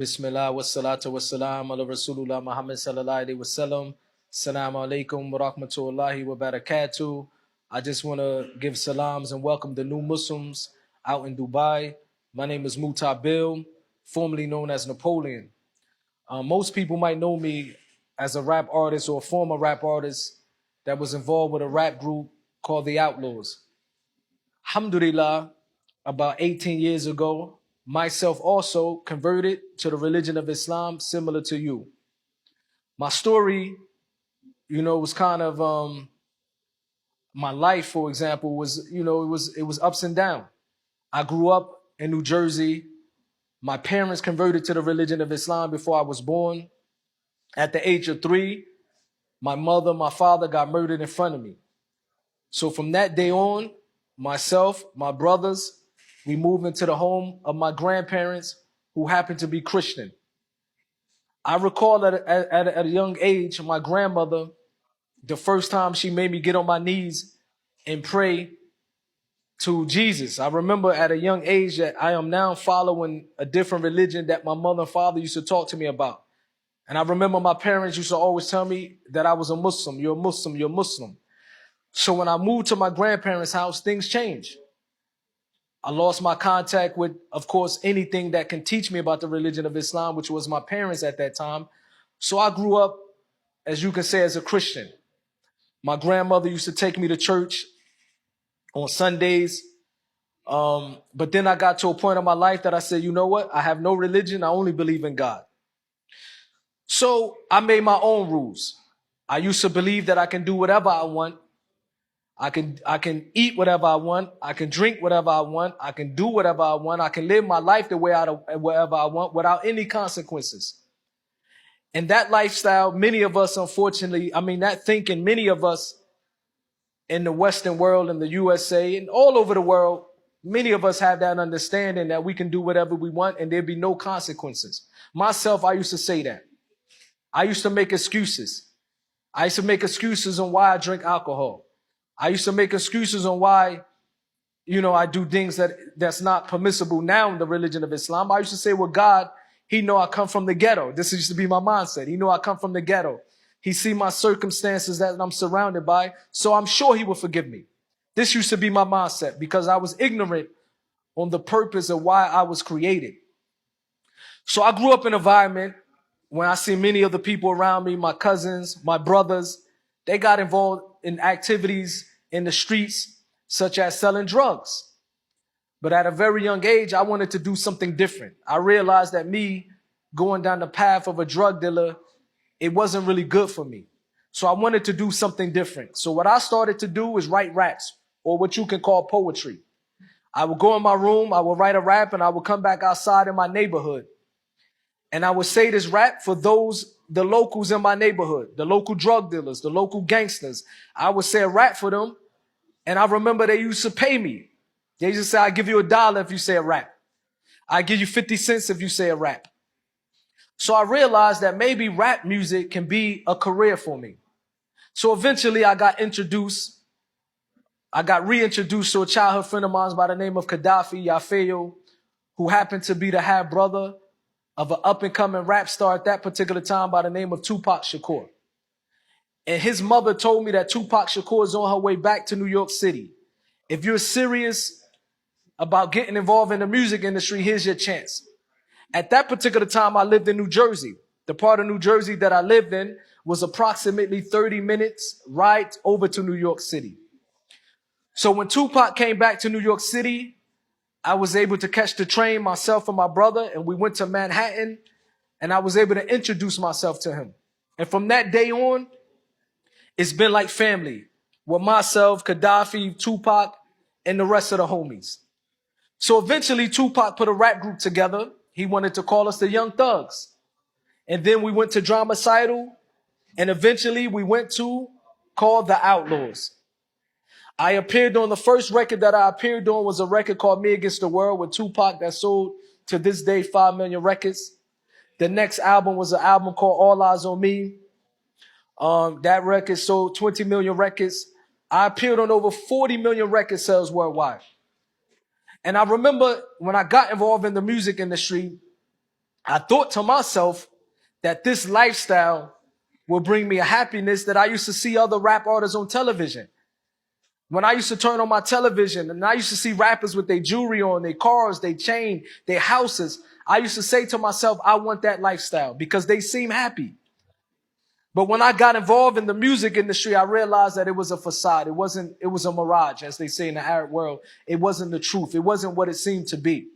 Bismillah wa salatu wa salam ala Rasulullah Muhammad sallallahu alaihi wasallam. Assalamu alaikum wa rahmatullahi wa barakatuh. I just want to give salams and welcome the new Muslims out in Dubai. My name is Bill, formerly known as Napoleon. Most people might know me as a rap artist or a former rap artist that was involved with a rap group called the Outlaws. Alhamdulillah, about 18 years ago, myself also converted to the religion of Islam, similar to you. My story, was kind of my life, for example, was, it was ups and downs. I grew up in New Jersey. My parents converted to the religion of Islam before I was born. At the age of 3, my mother, my father got murdered in front of me. So from that day on, myself, my brothers, we moved into the home of my grandparents who happened to be Christian. I recall at a young age, my grandmother, the first time she made me get on my knees and pray to Jesus. I remember at a young age that I am now following a different religion that my mother and father used to talk to me about. And I remember my parents used to always tell me that I was a Muslim. You're a Muslim, you're a Muslim. So when I moved to my grandparents' house, things changed. I lost my contact with, of course, anything that can teach me about the religion of Islam, which was my parents at that time. So I grew up, as you can say, as a Christian. My grandmother used to take me to church on Sundays. But then I got to a point in my life that I said, you know what? I have no religion. I only believe in God. So I made my own rules. I used to believe that I can do whatever I want. I can eat whatever I want. I can drink whatever I want. I can do whatever I want. I can live my life the way wherever I want without any consequences. And that lifestyle, many of us, unfortunately, that thinking, many of us in the Western world, in the USA, and all over the world, many of us have that understanding that we can do whatever we want and there'd be no consequences. Myself, I used to say that. I used to make excuses. I used to make excuses on why I drink alcohol. I used to make excuses on why, I do things that's not permissible now in the religion of Islam. I used to say, well, God, he know I come from the ghetto. This used to be my mindset. He know I come from the ghetto. He see my circumstances that I'm surrounded by, so I'm sure he will forgive me. This used to be my mindset because I was ignorant on the purpose of why I was created. So I grew up in an environment when I see many of the people around me, my cousins, my brothers, they got involved in activities in the streets, such as selling drugs. But at a very young age, I wanted to do something different. I realized that me going down the path of a drug dealer, it wasn't really good for me. So I wanted to do something different. So what I started to do is write raps, or what you can call poetry. I would go in my room, I would write a rap, and I would come back outside in my neighborhood. And I would say this rap for the locals in my neighborhood, the local drug dealers, the local gangsters. I would say a rap for them. And I remember they used to pay me. They used to say, I give you $1 if you say a rap. I give you 50 cents if you say a rap. So I realized that maybe rap music can be a career for me. So eventually I got reintroduced to a childhood friend of mine by the name of Gaddafi Yafeo, who happened to be the half brother of an up-and-coming rap star at that particular time by the name of Tupac Shakur. And his mother told me that Tupac Shakur is on her way back to New York City. If you're serious about getting involved in the music industry, here's your chance. At that particular time, I lived in New Jersey. The part of New Jersey that I lived in was approximately 30 minutes ride over to New York City. So when Tupac came back to New York City, I was able to catch the train, myself and my brother, and we went to Manhattan, and I was able to introduce myself to him. And from that day on, it's been like family with myself, Gaddafi, Tupac, and the rest of the homies. So eventually Tupac put a rap group together. He wanted to call us the Young Thugs. And then we went to Dramacidal, and eventually we went to called The Outlaws. I appeared on the first record that I appeared on was a record called Me Against the World with Tupac that sold to this day 5 million records. The next album was an album called All Eyes on Me. That record sold 20 million records. I appeared on over 40 million record sales worldwide. And I remember when I got involved in the music industry, I thought to myself that this lifestyle will bring me a happiness that I used to see other rap artists on television. When I used to turn on my television and I used to see rappers with their jewelry on, their cars, their chain, their houses, I used to say to myself, I want that lifestyle because they seem happy. But when I got involved in the music industry, I realized that it was a facade. It was a mirage, as they say in the Arab world. It wasn't the truth. It wasn't what it seemed to be.